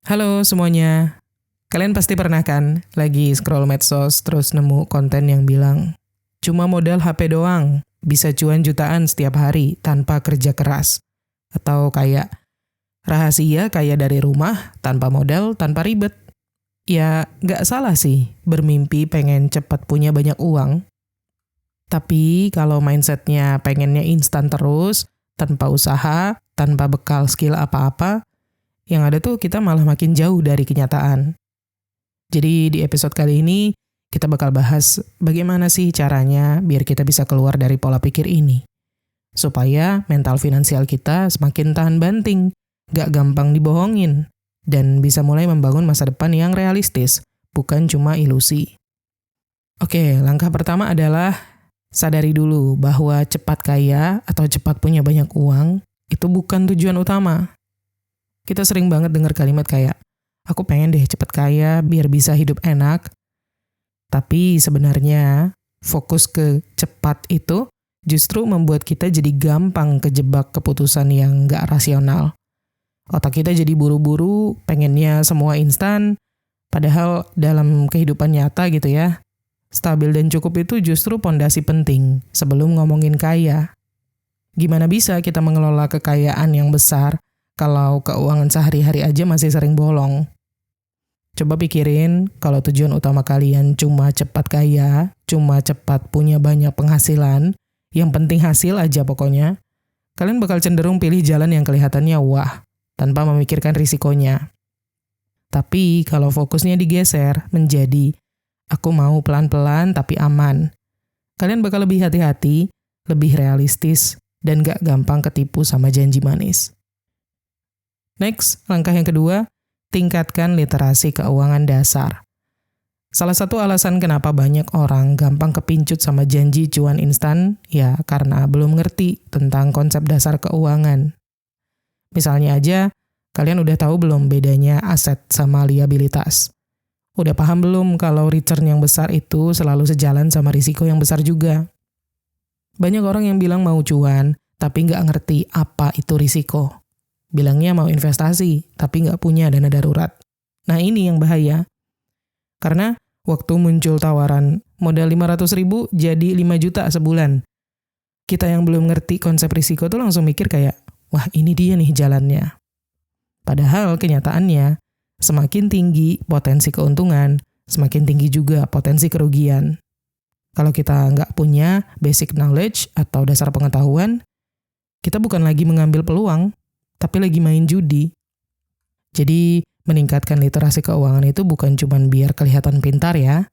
Halo semuanya, kalian pasti pernah kan lagi scroll medsos terus nemu konten yang bilang cuma modal HP doang bisa cuan jutaan setiap hari tanpa kerja keras. Atau kayak rahasia kaya dari rumah tanpa modal, tanpa ribet. Ya nggak salah sih bermimpi pengen cepat punya banyak uang. Tapi kalau mindsetnya pengennya instan terus, tanpa usaha, tanpa bekal skill apa-apa, yang ada tuh kita malah makin jauh dari kenyataan. Jadi di episode kali ini, kita bakal bahas bagaimana sih caranya biar kita bisa keluar dari pola pikir ini. Supaya mental finansial kita semakin tahan banting, gak gampang dibohongin, dan bisa mulai membangun masa depan yang realistis, bukan cuma ilusi. Oke, langkah pertama adalah sadari dulu bahwa cepat kaya atau cepat punya banyak uang itu bukan tujuan utama. Kita sering banget dengar kalimat kayak, aku pengen deh cepat kaya biar bisa hidup enak. Tapi sebenarnya fokus ke cepat itu justru membuat kita jadi gampang kejebak keputusan yang gak rasional. Otak kita jadi buru-buru, pengennya semua instan, padahal dalam kehidupan nyata gitu ya, stabil dan cukup itu justru pondasi penting sebelum ngomongin kaya. Gimana bisa kita mengelola kekayaan yang besar kalau keuangan sehari-hari aja masih sering bolong? Coba pikirin kalau tujuan utama kalian cuma cepat kaya, cuma cepat punya banyak penghasilan, yang penting hasil aja pokoknya, kalian bakal cenderung pilih jalan yang kelihatannya wah, tanpa memikirkan risikonya. Tapi kalau fokusnya digeser menjadi aku mau pelan-pelan tapi aman, kalian bakal lebih hati-hati, lebih realistis, dan gak gampang ketipu sama janji manis. Next, langkah yang kedua, tingkatkan literasi keuangan dasar. Salah satu alasan kenapa banyak orang gampang kepincut sama janji cuan instan, ya karena belum ngerti tentang konsep dasar keuangan. Misalnya aja, kalian udah tahu belum bedanya aset sama liabilitas? Udah paham belum kalau return yang besar itu selalu sejalan sama risiko yang besar juga? Banyak orang yang bilang mau cuan, tapi nggak ngerti apa itu risiko. Bilangnya mau investasi, tapi nggak punya dana darurat. Nah ini yang bahaya. Karena waktu muncul tawaran modal 500.000 jadi 5 juta sebulan. Kita yang belum ngerti konsep risiko tuh langsung mikir kayak, wah ini dia nih jalannya. Padahal kenyataannya, semakin tinggi potensi keuntungan, semakin tinggi juga potensi kerugian. Kalau kita nggak punya basic knowledge atau dasar pengetahuan, kita bukan lagi mengambil peluang, tapi lagi main judi. Jadi, meningkatkan literasi keuangan itu bukan cuma biar kelihatan pintar ya,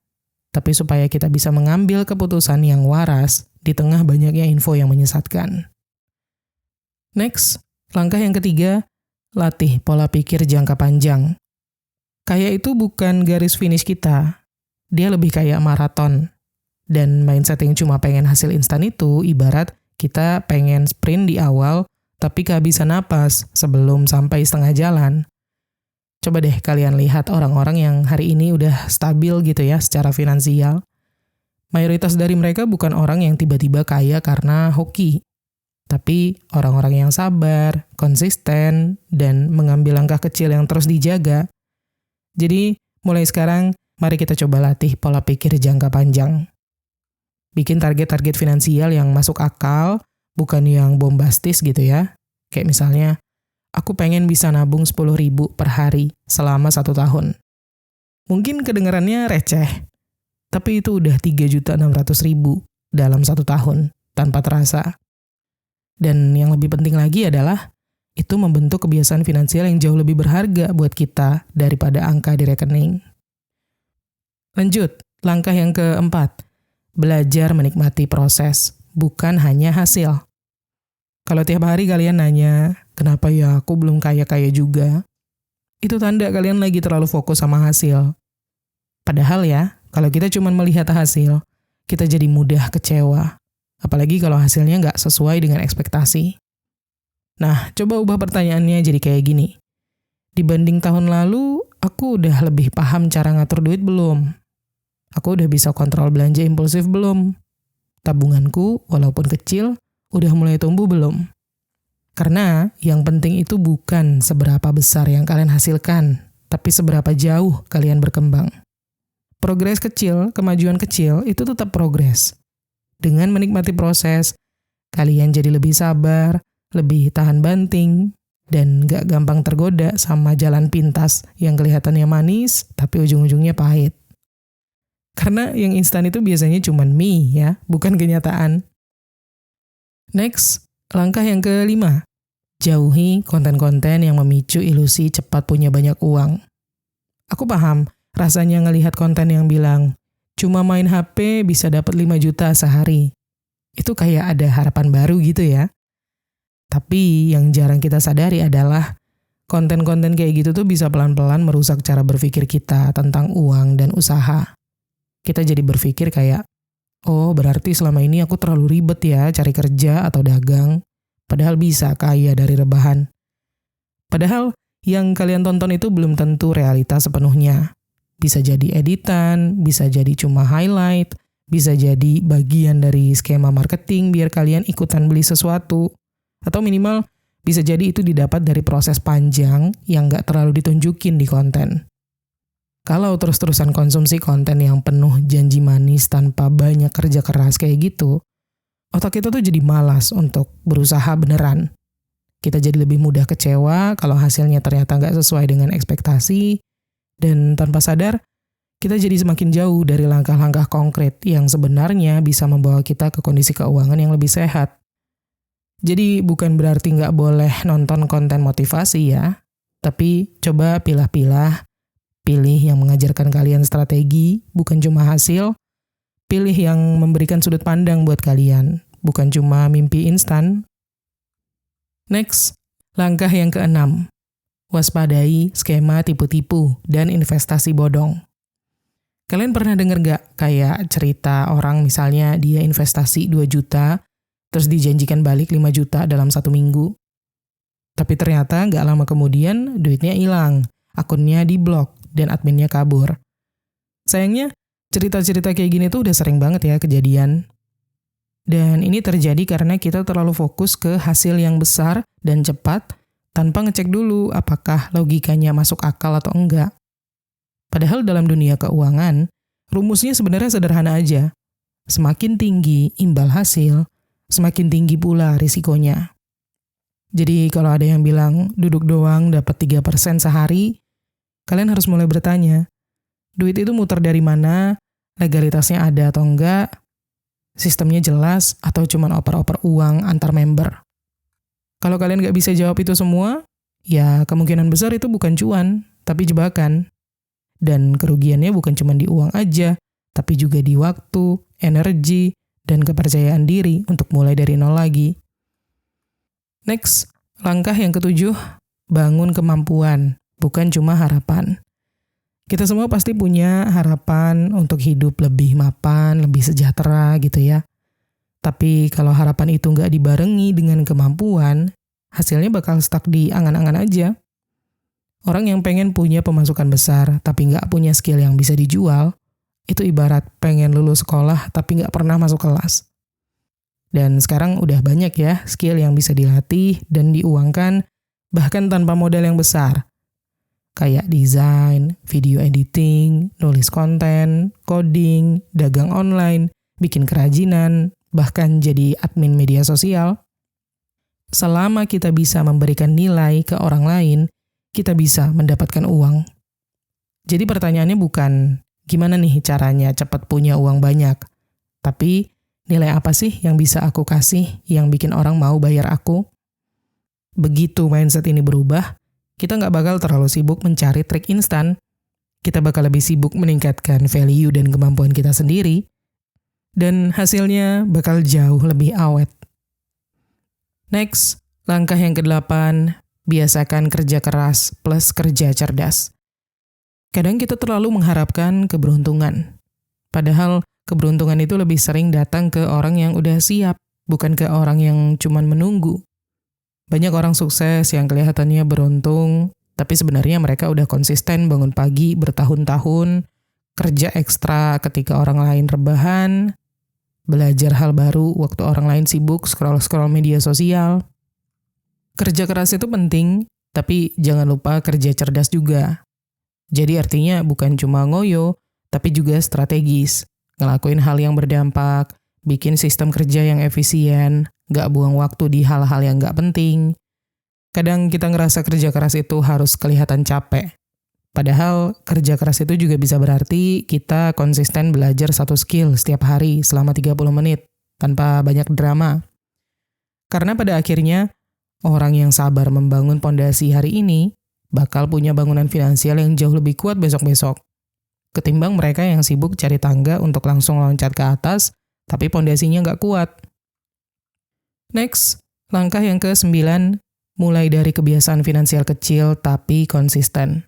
tapi supaya kita bisa mengambil keputusan yang waras di tengah banyaknya info yang menyesatkan. Next, langkah yang ketiga, latih pola pikir jangka panjang. Kaya itu bukan garis finish kita, dia lebih kayak maraton. Dan mindset yang cuma pengen hasil instan itu ibarat kita pengen sprint di awal, tapi kehabisan napas sebelum sampai setengah jalan. Coba deh kalian lihat orang-orang yang hari ini udah stabil gitu ya secara finansial. Mayoritas dari mereka bukan orang yang tiba-tiba kaya karena hoki, tapi orang-orang yang sabar, konsisten, dan mengambil langkah kecil yang terus dijaga. Jadi, mulai sekarang, mari kita coba latih pola pikir jangka panjang. Bikin target-target finansial yang masuk akal, bukan yang bombastis gitu ya. Kayak misalnya, aku pengen bisa nabung 10.000 per hari selama 1 tahun. Mungkin kedengarannya receh, tapi itu udah 3.600.000 dalam 1 tahun, tanpa terasa. Dan yang lebih penting lagi adalah, itu membentuk kebiasaan finansial yang jauh lebih berharga buat kita daripada angka di rekening. Lanjut, langkah yang keempat, belajar menikmati proses, bukan hanya hasil. Kalau tiap hari kalian nanya, kenapa ya aku belum kaya-kaya juga? Itu tanda kalian lagi terlalu fokus sama hasil. Padahal ya, kalau kita cuma melihat hasil, kita jadi mudah kecewa. Apalagi kalau hasilnya nggak sesuai dengan ekspektasi. Nah, coba ubah pertanyaannya jadi kayak gini. Dibanding tahun lalu, aku udah lebih paham cara ngatur duit belum? Aku udah bisa kontrol belanja impulsif belum? Tabunganku, walaupun kecil, udah mulai tumbuh belum? Karena yang penting itu bukan seberapa besar yang kalian hasilkan, tapi seberapa jauh kalian berkembang. Progres kecil, kemajuan kecil itu tetap progres. Dengan menikmati proses, kalian jadi lebih sabar, lebih tahan banting, dan gak gampang tergoda sama jalan pintas yang kelihatannya manis, tapi ujung-ujungnya pahit. Karena yang instan itu biasanya cuma mie ya, bukan kenyataan. Next, langkah yang kelima. Jauhi konten-konten yang memicu ilusi cepat punya banyak uang. Aku paham, rasanya ngelihat konten yang bilang, cuma main HP bisa dapat 5 juta sehari. Itu kayak ada harapan baru gitu ya. Tapi yang jarang kita sadari adalah konten-konten kayak gitu tuh bisa pelan-pelan merusak cara berpikir kita tentang uang dan usaha. Kita jadi berpikir kayak, oh berarti selama ini aku terlalu ribet ya cari kerja atau dagang. Padahal bisa kaya dari rebahan. Padahal yang kalian tonton itu belum tentu realitas sepenuhnya. Bisa jadi editan, bisa jadi cuma highlight, bisa jadi bagian dari skema marketing biar kalian ikutan beli sesuatu. Atau minimal bisa jadi itu didapat dari proses panjang yang gak terlalu ditunjukin di konten. Kalau terus-terusan konsumsi konten yang penuh janji manis tanpa banyak kerja keras kayak gitu, otak kita tuh jadi malas untuk berusaha beneran. Kita jadi lebih mudah kecewa kalau hasilnya ternyata nggak sesuai dengan ekspektasi, dan tanpa sadar, kita jadi semakin jauh dari langkah-langkah konkret yang sebenarnya bisa membawa kita ke kondisi keuangan yang lebih sehat. Jadi bukan berarti nggak boleh nonton konten motivasi ya, tapi coba pilah-pilah, pilih yang mengajarkan kalian strategi, bukan cuma hasil. Pilih yang memberikan sudut pandang buat kalian, bukan cuma mimpi instan. Next, langkah yang keenam. Waspadai skema tipu-tipu dan investasi bodong. Kalian pernah dengar gak kayak cerita orang misalnya dia investasi 2 juta, terus dijanjikan balik 5 juta dalam 1 minggu. Tapi ternyata gak lama kemudian duitnya hilang, akunnya diblok, dan adminnya kabur. Sayangnya, cerita-cerita kayak gini tuh udah sering banget ya kejadian. Dan ini terjadi karena kita terlalu fokus ke hasil yang besar dan cepat tanpa ngecek dulu apakah logikanya masuk akal atau enggak. Padahal dalam dunia keuangan, rumusnya sebenarnya sederhana aja. Semakin tinggi imbal hasil, semakin tinggi pula risikonya. Jadi kalau ada yang bilang duduk doang dapat 3% sehari, kalian harus mulai bertanya, duit itu muter dari mana? Legalitasnya ada atau enggak? Sistemnya jelas atau cuma oper-oper uang antar member? Kalau kalian nggak bisa jawab itu semua, ya kemungkinan besar itu bukan cuan, tapi jebakan. Dan kerugiannya bukan cuma di uang aja, tapi juga di waktu, energi, dan kepercayaan diri untuk mulai dari nol lagi. Next, langkah yang ketujuh, bangun kemampuan, bukan cuma harapan. Kita semua pasti punya harapan untuk hidup lebih mapan, lebih sejahtera gitu ya. Tapi kalau harapan itu nggak dibarengi dengan kemampuan, hasilnya bakal stuck di angan-angan aja. Orang yang pengen punya pemasukan besar tapi nggak punya skill yang bisa dijual, itu ibarat pengen lulus sekolah tapi nggak pernah masuk kelas. Dan sekarang udah banyak ya skill yang bisa dilatih dan diuangkan bahkan tanpa modal yang besar. Kayak desain, video editing, nulis konten, coding, dagang online, bikin kerajinan, bahkan jadi admin media sosial. Selama kita bisa memberikan nilai ke orang lain, kita bisa mendapatkan uang. Jadi pertanyaannya bukan gimana nih caranya cepat punya uang banyak, tapi nilai apa sih yang bisa aku kasih yang bikin orang mau bayar aku? Begitu mindset ini berubah, kita nggak bakal terlalu sibuk mencari trik instan. Kita bakal lebih sibuk meningkatkan value dan kemampuan kita sendiri. Dan hasilnya bakal jauh lebih awet. Next, langkah yang ke-8, biasakan kerja keras plus kerja cerdas. Kadang kita terlalu mengharapkan keberuntungan. Padahal keberuntungan itu lebih sering datang ke orang yang udah siap, bukan ke orang yang cuman menunggu. Banyak orang sukses yang kelihatannya beruntung, tapi sebenarnya mereka udah konsisten bangun pagi bertahun-tahun, kerja ekstra ketika orang lain rebahan, belajar hal baru waktu orang lain sibuk scroll-scroll media sosial. Kerja keras itu penting, tapi jangan lupa kerja cerdas juga. Jadi artinya bukan cuma ngoyo, tapi juga strategis. Ngelakuin hal yang berdampak, bikin sistem kerja yang efisien, nggak buang waktu di hal-hal yang nggak penting. Kadang kita ngerasa kerja keras itu harus kelihatan capek. Padahal kerja keras itu juga bisa berarti kita konsisten belajar satu skill setiap hari selama 30 menit, tanpa banyak drama. Karena pada akhirnya, orang yang sabar membangun pondasi hari ini, bakal punya bangunan finansial yang jauh lebih kuat besok-besok. Ketimbang mereka yang sibuk cari tangga untuk langsung loncat ke atas, tapi pondasinya nggak kuat. Next, langkah yang ke-9, mulai dari kebiasaan finansial kecil tapi konsisten.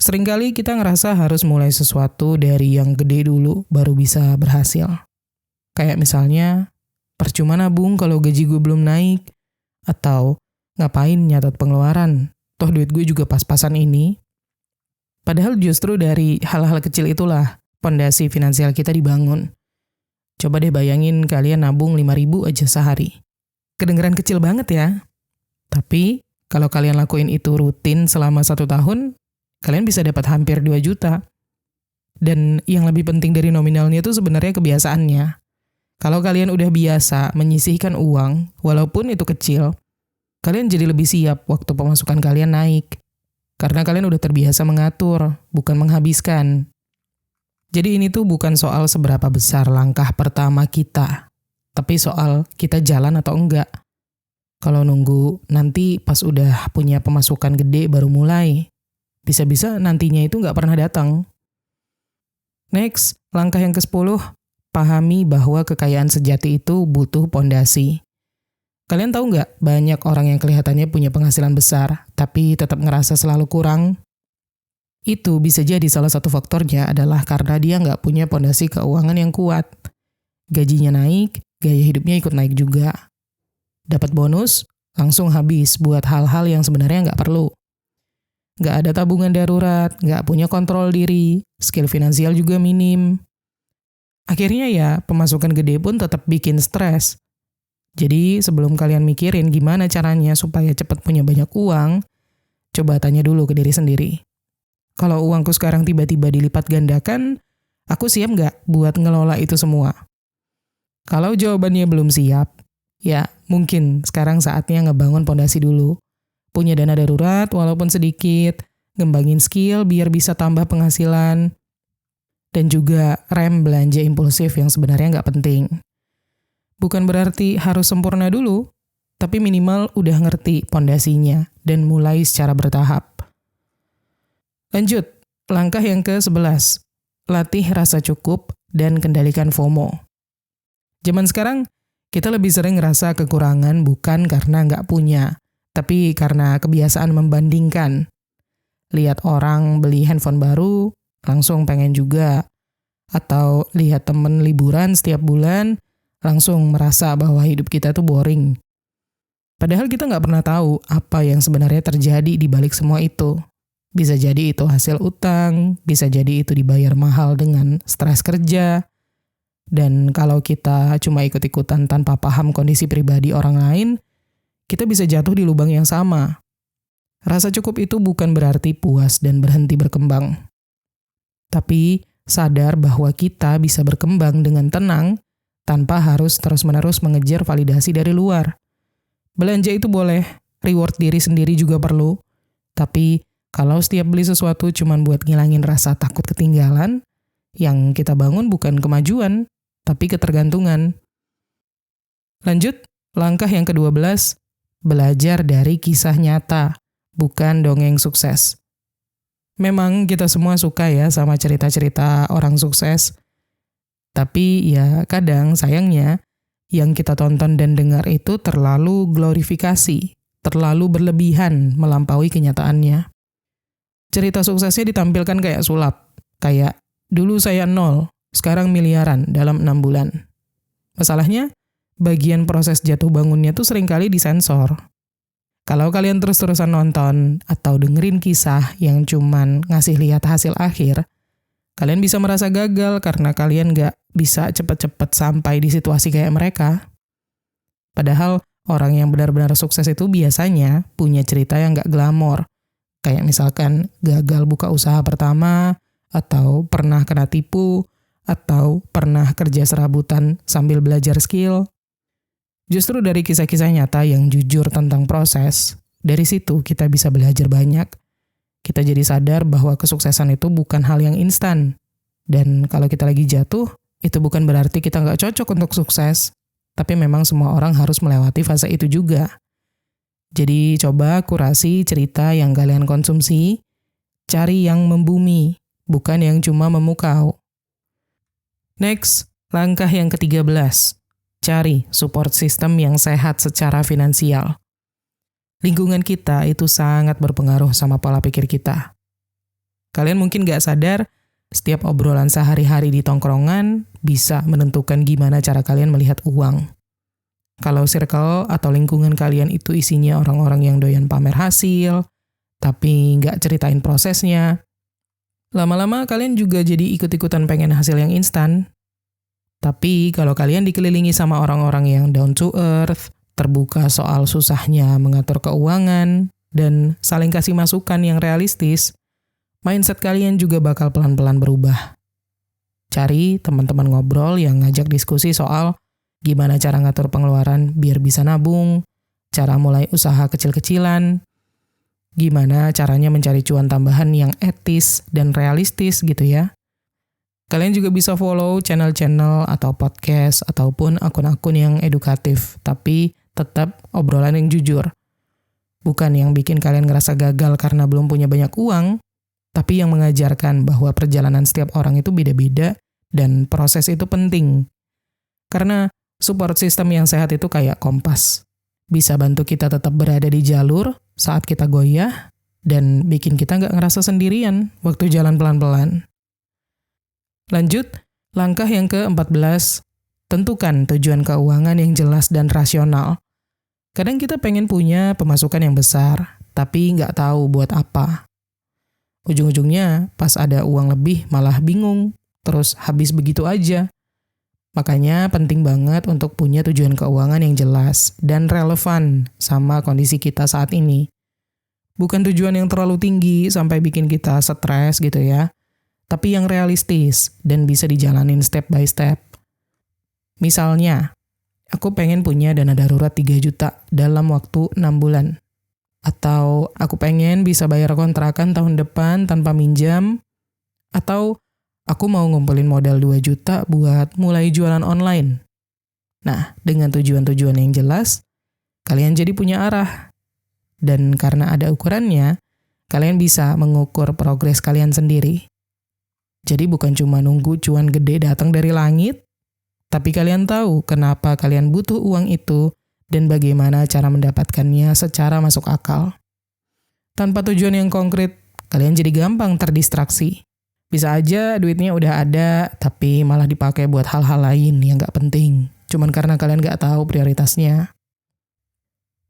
Seringkali kita ngerasa harus mulai sesuatu dari yang gede dulu baru bisa berhasil. Kayak misalnya, percuma nabung kalau gaji gue belum naik, atau ngapain nyatat pengeluaran, toh duit gue juga pas-pasan ini. Padahal justru dari hal-hal kecil itulah pondasi finansial kita dibangun. Coba deh bayangin kalian nabung 5.000 aja sehari. Kedengeran kecil banget ya. Tapi kalau kalian lakuin itu rutin selama 1 tahun, kalian bisa dapat hampir 2 juta. Dan yang lebih penting dari nominalnya itu sebenarnya kebiasaannya. Kalau kalian udah biasa menyisihkan uang, walaupun itu kecil, kalian jadi lebih siap waktu pemasukan kalian naik. Karena kalian udah terbiasa mengatur, bukan menghabiskan. Jadi ini tuh bukan soal seberapa besar langkah pertama kita, tapi soal kita jalan atau enggak. Kalau nunggu nanti pas udah punya pemasukan gede baru mulai, bisa-bisa nantinya itu nggak pernah datang. Next, langkah yang ke-10, pahami bahwa kekayaan sejati itu butuh pondasi. Kalian tahu nggak, banyak orang yang kelihatannya punya penghasilan besar, tapi tetap ngerasa selalu kurang? Itu bisa jadi salah satu faktornya adalah karena dia nggak punya pondasi keuangan yang kuat. Gajinya naik, gaya hidupnya ikut naik juga. Dapat bonus, langsung habis buat hal-hal yang sebenarnya nggak perlu. Nggak ada tabungan darurat, nggak punya kontrol diri, skill finansial juga minim. Akhirnya ya, pemasukan gede pun tetap bikin stres. Jadi sebelum kalian mikirin gimana caranya supaya cepat punya banyak uang, coba tanya dulu ke diri sendiri. Kalau uangku sekarang tiba-tiba dilipat gandakan, aku siap nggak buat ngelola itu semua? Kalau jawabannya belum siap, ya mungkin sekarang saatnya ngebangun pondasi dulu. Punya dana darurat walaupun sedikit, ngembangin skill biar bisa tambah penghasilan, dan juga rem belanja impulsif yang sebenarnya nggak penting. Bukan berarti harus sempurna dulu, tapi minimal udah ngerti pondasinya dan mulai secara bertahap. Lanjut, langkah yang ke-11, latih rasa cukup dan kendalikan FOMO. Zaman sekarang, kita lebih sering ngerasa kekurangan bukan karena nggak punya, tapi karena kebiasaan membandingkan. Lihat orang beli handphone baru, langsung pengen juga. Atau lihat temen liburan setiap bulan, langsung merasa bahwa hidup kita tuh boring. Padahal kita nggak pernah tahu apa yang sebenarnya terjadi di balik semua itu. Bisa jadi itu hasil utang, bisa jadi itu dibayar mahal dengan stres kerja. Dan kalau kita cuma ikut-ikutan tanpa paham kondisi pribadi orang lain, kita bisa jatuh di lubang yang sama. Rasa cukup itu bukan berarti puas dan berhenti berkembang. Tapi sadar bahwa kita bisa berkembang dengan tenang tanpa harus terus-menerus mengejar validasi dari luar. Belanja itu boleh, reward diri sendiri juga perlu. Tapi kalau setiap beli sesuatu cuma buat ngilangin rasa takut ketinggalan, yang kita bangun bukan kemajuan, tapi ketergantungan. Lanjut, langkah yang ke-12, belajar dari kisah nyata, bukan dongeng sukses. Memang kita semua suka ya sama cerita-cerita orang sukses. Tapi ya kadang sayangnya yang kita tonton dan dengar itu terlalu glorifikasi, terlalu berlebihan melampaui kenyataannya. Cerita suksesnya ditampilkan kayak sulap, kayak dulu saya 0, sekarang miliaran dalam 6 bulan. Masalahnya, bagian proses jatuh bangunnya tuh seringkali disensor. Kalau kalian terus-terusan nonton atau dengerin kisah yang cuman ngasih lihat hasil akhir, kalian bisa merasa gagal karena kalian nggak bisa cepet-cepet sampai di situasi kayak mereka. Padahal orang yang benar-benar sukses itu biasanya punya cerita yang nggak glamor, Kayak misalkan gagal buka usaha pertama, atau pernah kena tipu, atau pernah kerja serabutan sambil belajar skill. Justru dari kisah-kisah nyata yang jujur tentang proses, dari situ kita bisa belajar banyak. Kita jadi sadar bahwa kesuksesan itu bukan hal yang instan. Dan kalau kita lagi jatuh, itu bukan berarti kita nggak cocok untuk sukses. Tapi memang semua orang harus melewati fase itu juga. Jadi coba kurasi cerita yang kalian konsumsi, cari yang membumi, bukan yang cuma memukau. Next, langkah yang ke-13. Cari support system yang sehat secara finansial. Lingkungan kita itu sangat berpengaruh sama pola pikir kita. Kalian mungkin gak sadar, setiap obrolan sehari-hari di tongkrongan bisa menentukan gimana cara kalian melihat uang. Kalau circle atau lingkungan kalian itu isinya orang-orang yang doyan pamer hasil, tapi gak ceritain prosesnya, lama-lama kalian juga jadi ikut-ikutan pengen hasil yang instan. Tapi kalau kalian dikelilingi sama orang-orang yang down to earth, terbuka soal susahnya mengatur keuangan, dan saling kasih masukan yang realistis, mindset kalian juga bakal pelan-pelan berubah. Cari teman-teman ngobrol yang ngajak diskusi soal gimana cara ngatur pengeluaran biar bisa nabung, cara mulai usaha kecil-kecilan, gimana caranya mencari cuan tambahan yang etis dan realistis gitu ya. Kalian juga bisa follow channel-channel atau podcast ataupun akun-akun yang edukatif, tapi tetap obrolan yang jujur. Bukan yang bikin kalian ngerasa gagal karena belum punya banyak uang, tapi yang mengajarkan bahwa perjalanan setiap orang itu beda-beda dan proses itu penting. Karena support system yang sehat itu kayak kompas. Bisa bantu kita tetap berada di jalur saat kita goyah dan bikin kita nggak ngerasa sendirian waktu jalan pelan-pelan. Lanjut, langkah yang ke-14, tentukan tujuan keuangan yang jelas dan rasional. Kadang kita pengen punya pemasukan yang besar, tapi nggak tahu buat apa. Ujung-ujungnya, pas ada uang lebih malah bingung, terus habis begitu aja. Makanya penting banget untuk punya tujuan keuangan yang jelas dan relevan sama kondisi kita saat ini. Bukan tujuan yang terlalu tinggi sampai bikin kita stres gitu ya, tapi yang realistis dan bisa dijalanin step by step. Misalnya, aku pengen punya dana darurat 3 juta dalam waktu 6 bulan. Atau aku pengen bisa bayar kontrakan tahun depan tanpa minjam. Atau aku mau ngumpulin modal 2 juta buat mulai jualan online. Nah, dengan tujuan-tujuan yang jelas, kalian jadi punya arah. Dan karena ada ukurannya, kalian bisa mengukur progres kalian sendiri. Jadi bukan cuma nunggu cuan gede datang dari langit, tapi kalian tahu kenapa kalian butuh uang itu dan bagaimana cara mendapatkannya secara masuk akal. Tanpa tujuan yang konkret, kalian jadi gampang terdistraksi. Bisa aja duitnya udah ada, tapi malah dipakai buat hal-hal lain yang gak penting. Cuman karena kalian gak tahu prioritasnya.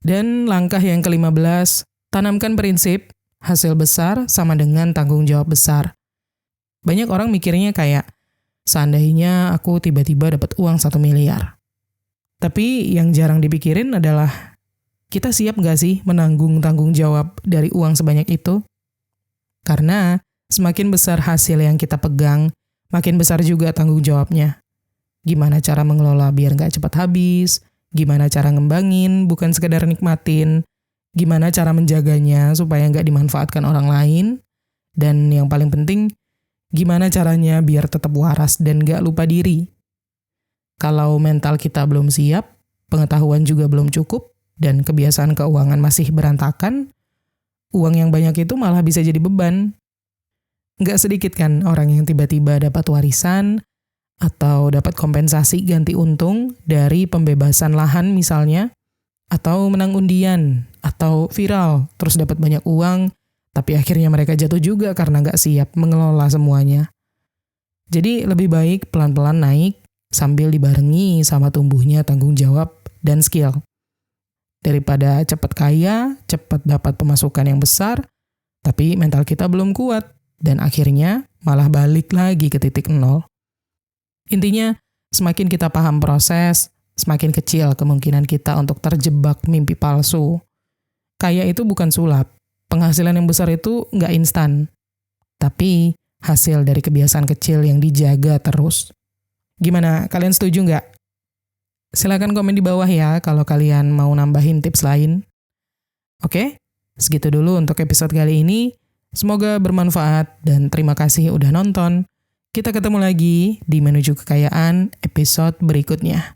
Dan langkah yang ke-15, tanamkan prinsip hasil besar sama dengan tanggung jawab besar. Banyak orang mikirnya kayak, seandainya aku tiba-tiba dapat uang 1 miliar. Tapi yang jarang dipikirin adalah, kita siap nggak sih menanggung tanggung jawab dari uang sebanyak itu? Karena semakin besar hasil yang kita pegang, makin besar juga tanggung jawabnya. Gimana cara mengelola biar nggak cepat habis, gimana cara ngembangin, bukan sekedar nikmatin, gimana cara menjaganya supaya nggak dimanfaatkan orang lain, dan yang paling penting, gimana caranya biar tetap waras dan gak lupa diri. Kalau mental kita belum siap, pengetahuan juga belum cukup, dan kebiasaan keuangan masih berantakan, uang yang banyak itu malah bisa jadi beban. Gak sedikit kan orang yang tiba-tiba dapat warisan, atau dapat kompensasi ganti untung dari pembebasan lahan misalnya, atau menang undian, atau viral, terus dapat banyak uang, tapi akhirnya mereka jatuh juga karena nggak siap mengelola semuanya. Jadi lebih baik pelan-pelan naik sambil dibarengi sama tumbuhnya tanggung jawab dan skill. Daripada cepat kaya, cepat dapat pemasukan yang besar, tapi mental kita belum kuat, dan akhirnya malah balik lagi ke titik nol. Intinya, semakin kita paham proses, semakin kecil kemungkinan kita untuk terjebak mimpi palsu. Kaya itu bukan sulap. penghasilan yang besar itu nggak instan, tapi hasil dari kebiasaan kecil yang dijaga terus. Gimana, kalian setuju nggak? Silakan komen di bawah ya kalau kalian mau nambahin tips lain. Oke, segitu dulu untuk episode kali ini. Semoga bermanfaat dan terima kasih udah nonton. Kita ketemu lagi di Menuju Kekayaan episode berikutnya.